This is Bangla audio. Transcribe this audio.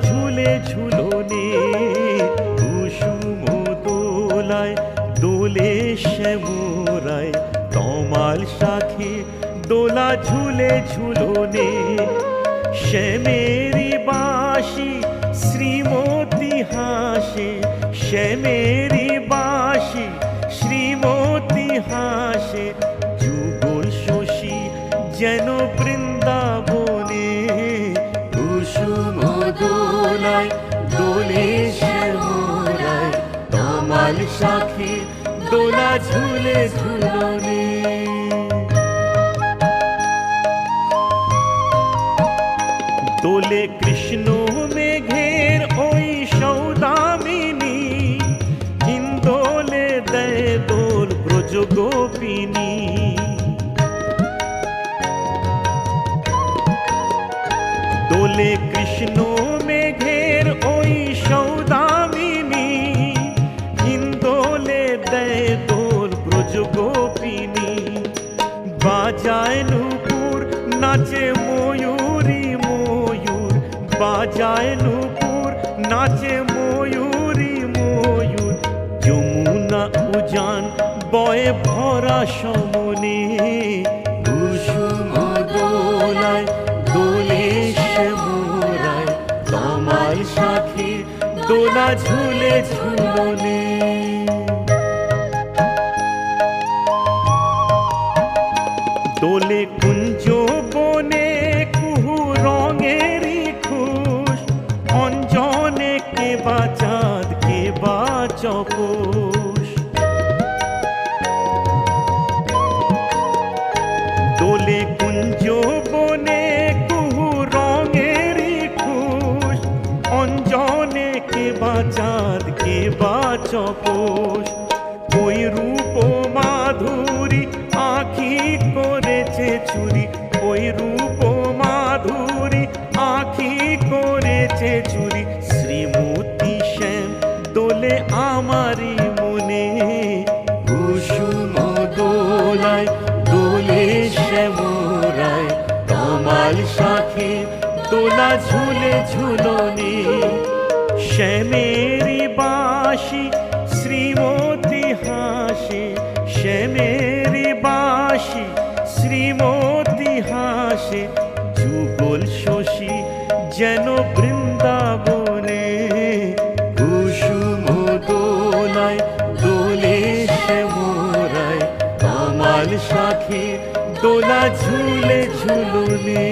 ঝুলে ঝুলনে, কুসুম দোলায় দোলে শ্যামরায়, তমাল শাখে দোলা ঝুলে ঝুলনে। শ্যামেরি বাঁশি শ্রীমতী হাসে, শ্যামেরি বাঁশি শ্রীমতী হাসে, যুগল শশী যেন বৃন্দাবনে। কুসুম দোলায় দোলে শ্যামরায়, তমাল শাখে দোলা ঝুলে ঝুলনে। দোলে কৃষ্ণ মেঘের ওই সৌদামিনী, হিন্দোলে দেয় দোল ব্রজ গোপিনী। দোলে কৃষ্ণ মেঘের ওই সৌদামিনী, হিন্দোলে দেয় দোল ব্রজ গোপিনী। বাজায় নূপুর নাচে ময়ূরী ময়ূর, বাজায় নূপুর নাচে ময়ূরী ময়ূর, যমুনা উজান বয়ে ভরা সমনে। কুসুম দোলায় দোলে শ্যামরায়, তমাল শাখে দোলা ঝুলে ঝুলনে। দোলে কুঞ্জ বনে কুহু রঙেরি খুশ, অঞ্জনে কে বা চাঁদ কে বা চপোষ। দোলে কুঞ্জ বনে কুহু রঙেরি খুশ, অঞ্জনে কে বা চাঁদ কে বা চপোষ। ওই রূপ মাধুরী আঁখি করেছে চুরি, ওই রূপ মাধুরী আঁখি করেছে চুরি। শ্রীমতী শ্যাম দোলে আমারি মনে। কুসুম দোলায় দোলে শ্যামরায়, তমাল শাখে দোলা ঝুলে ঝুলনে। শ্যামেরি বাঁশি শ্রীমতী হাসে, শ্যামেরি বাঁশি শ্রীমতী হাসে, যুগল শশী যেন বৃন্দাবনে। কুসুম দোলায় দোলে শ্যামরায়, তমাল শাখে দোলা ঝুলে ঝুলনে।